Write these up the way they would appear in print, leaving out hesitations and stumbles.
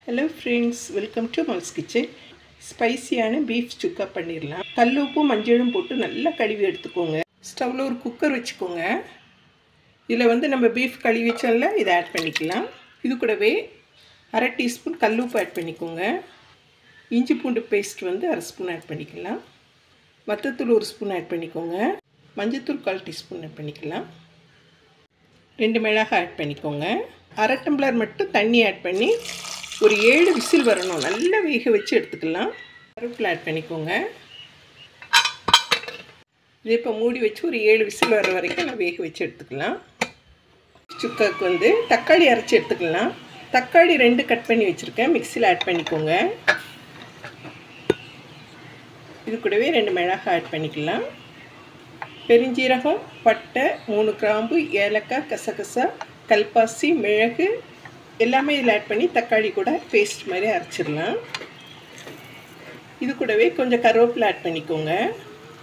Hello friends, welcome to Mom's Kitchen. ஸ்பைசியான beef chukka பண்ணிடலாம். கல் உப்பும் மஞ்சளும் போட்டு நல்லா கழுவி எடுத்துக்கோங்க. ஸ்டவ்வில் ஒரு குக்கர் வச்சுக்கோங்க. இதில் நம்ம பீஃப் கழுவி வச்சோம்ல, இதை ஆட் பண்ணிக்கலாம். இது கூடவே அரை டீஸ்பூன் கல் உப்பு ஆட் பண்ணிக்கோங்க. இஞ்சி பூண்டு பேஸ்ட் அரை ஸ்பூன் ஆட் பண்ணிக்கலாம். வத்தத்தூள் ஒரு ஸ்பூன் ஆட் பண்ணிக்கோங்க. மஞ்சத்தூள் 1/4 டீஸ்பூன் ஆட் பண்ணிக்கலாம். 2 மிளகாய் ஆட் பண்ணிக்கோங்க. அரை டம்ளர் மட்டும் தண்ணி ஆட் பண்ணி ஒரு 7 விசில் வரணும். நல்லா வேக வச்சு எடுத்துக்கலாம். கருவேப்பிலை ஆட் பண்ணிக்கோங்க. இதே இப்போ மூடி வச்சு ஒரு 7 விசில் வர வரைக்கும் நான் வேக வச்சு எடுத்துக்கலாம். சுக்காவுக்கு தக்காளி அரைச்சி எடுத்துக்கலாம். தக்காளி 2 கட் பண்ணி வச்சுருக்கேன். மிக்சியில் ஆட் பண்ணிக்கோங்க. இது கூடவே 2 மிளகாய் ஆட் பண்ணிக்கலாம். பெருஞ்சீரகம், பட்டை, 3 கிராம்பு, ஏலக்காய், கசகசா, கல்பாசி, மிளகு எல்லாமே இதில் ஆட் பண்ணி தக்காளி கூட பேஸ்ட் மாதிரி அரைச்சிடலாம். இது கூடவே கொஞ்சம் கருவேப்பிலை ஆட் பண்ணிக்கோங்க.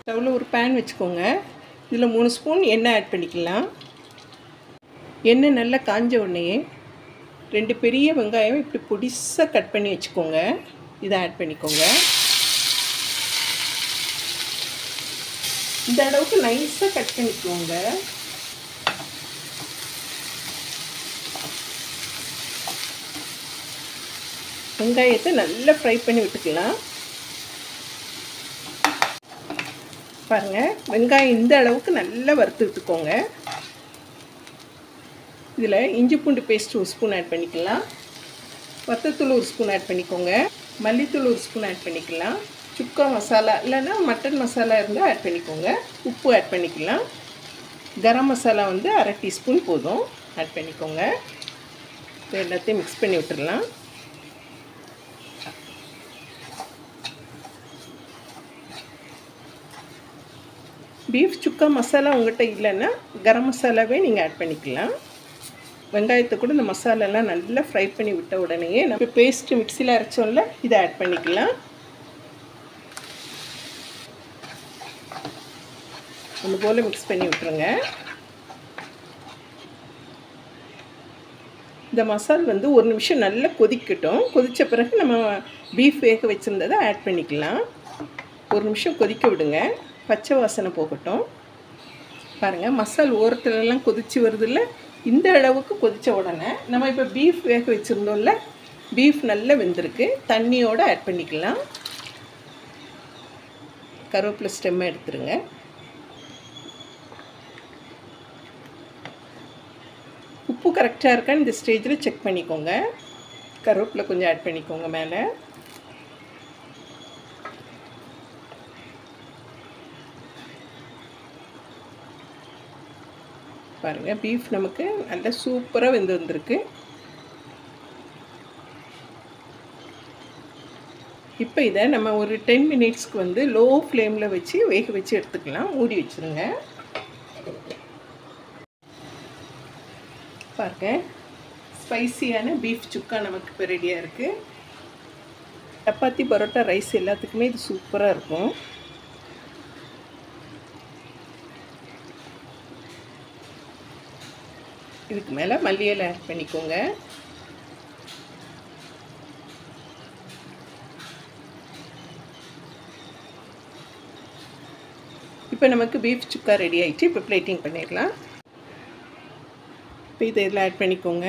ஸ்டவ்வில் ஒரு பேன் வச்சுக்கோங்க. இதில் 3 ஸ்பூன் எண்ணெய் ஆட் பண்ணிக்கலாம். எண்ணெய் நல்லா காஞ்ச உடனே 2 பெரிய வெங்காயம் இப்படி பொடிசாக கட் பண்ணி வச்சுக்கோங்க. இதை ஆட் பண்ணிக்கோங்க. இந்த அளவுக்கு நைஸாக கட் பண்ணிக்கோங்க. வெங்காயத்தை நல்லா ஃப்ரை பண்ணி விட்டுக்கலாம். பாருங்கள், வெங்காயம் இந்த அளவுக்கு நல்லா வறுத்து விட்டுக்கோங்க. இதில் இஞ்சி பூண்டு பேஸ்ட் 1 ஸ்பூன் ஆட் பண்ணிக்கலாம். வத்தத்தூள் 1 ஸ்பூன் ஆட் பண்ணிக்கோங்க. மல்லித்தூள் 1 ஸ்பூன் ஆட் பண்ணிக்கலாம். சுக்கா மசாலா இல்லைன்னா மட்டன் மசாலா இருந்தால் ஆட் பண்ணிக்கோங்க. உப்பு ஆட் பண்ணிக்கலாம். கரம் மசாலா அரை டீஸ்பூன் போதும், ஆட் பண்ணிக்கோங்க. எல்லாத்தையும் மிக்ஸ் பண்ணி விட்டுடலாம். பீஃப் சுக்கா மசாலா உங்கள்கிட்ட இல்லைன்னா கரம் மசாலாவே நீங்கள் ஆட் பண்ணிக்கலாம். வெங்காயத்தை கூட இந்த மசாலாலாம் நல்லா ஃப்ரை பண்ணி விட்ட உடனே நம்ம பேஸ்ட்டு மிக்சியில் அரைச்சோம்ல, இதை ஆட் பண்ணிக்கலாம். அது போல் மிக்ஸ் பண்ணி விட்டுருங்க. இந்த மசால் 1 நிமிஷம் நல்லா கொதிக்கட்டும். கொதித்த பிறகு நம்ம பீஃப் வேக வச்சுருந்ததை ஆட் பண்ணிக்கலாம். 1 நிமிஷம் கொதிக்க விடுங்க. பச்சை வாசனை போகட்டும். பாருங்கள், மசால் ஓரத்துலலாம் கொதித்து வருதில்ல, இந்த அளவுக்கு கொதித்த உடனே நம்ம இப்போ பீஃப் வேக வச்சுருந்தோம்ல, பீஃப் நல்லா வெந்திருக்கு. தண்ணியோடு ஆட் பண்ணிக்கலாம். கருவேப்பிலை ஸ்டெம்மை எடுத்துருங்க. உப்பு கரெக்டாக இருக்கான்னு இந்த ஸ்டேஜில் செக் பண்ணிக்கோங்க. கருவேப்பிலை கொஞ்சம் ஆட் பண்ணிக்கோங்க மேலே. பாருங்கள், பீஃப் நமக்கு நல்லா சூப்பராக வந்திருக்கு. இப்போ இதை நம்ம ஒரு 10 மினிட்ஸ்க்கு லோ ஃப்ளேமில் வச்சு வேக வச்சு எடுத்துக்கலாம். மூடி வச்சுருங்க. பாருங்கள், ஸ்பைசியான பீஃப் சுக்கா நமக்கு இப்போ ரெடியாக இருக்குது. சப்பாத்தி, பரோட்டா, ரைஸ் எல்லாத்துக்குமே இது சூப்பராக இருக்கும். இதுக்கு மேலே மல்லி இலை ஆட் பண்ணிக்கோங்க. இப்போ நமக்கு பீஃப் சுக்கா ரெடி ஆகிடுச்சு. இப்போ பிளேட்டிங் பண்ணிடலாம். இப்போ இதை இதில் ஆட் பண்ணிக்கோங்க.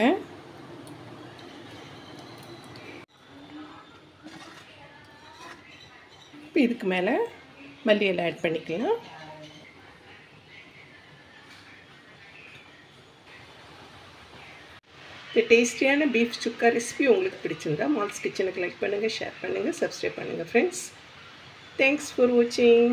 இப்போ இதுக்கு மேலே மல்லி இலை ஆட் பண்ணிக்கலாம். இந்த டேஸ்டியான பீஃப் சுக்கா ரெசிபி உங்களுக்கு பிடிச்சிருந்தா மால்ஸ் கிச்சனுக்கு லைக் பண்ணுங்கள், ஷேர் பண்ணுங்கள், சப்ஸ்கிரைப் பண்ணுங்கள் ஃப்ரெண்ட்ஸ். தேங்க்ஸ் ஃபார் வாட்சிங்.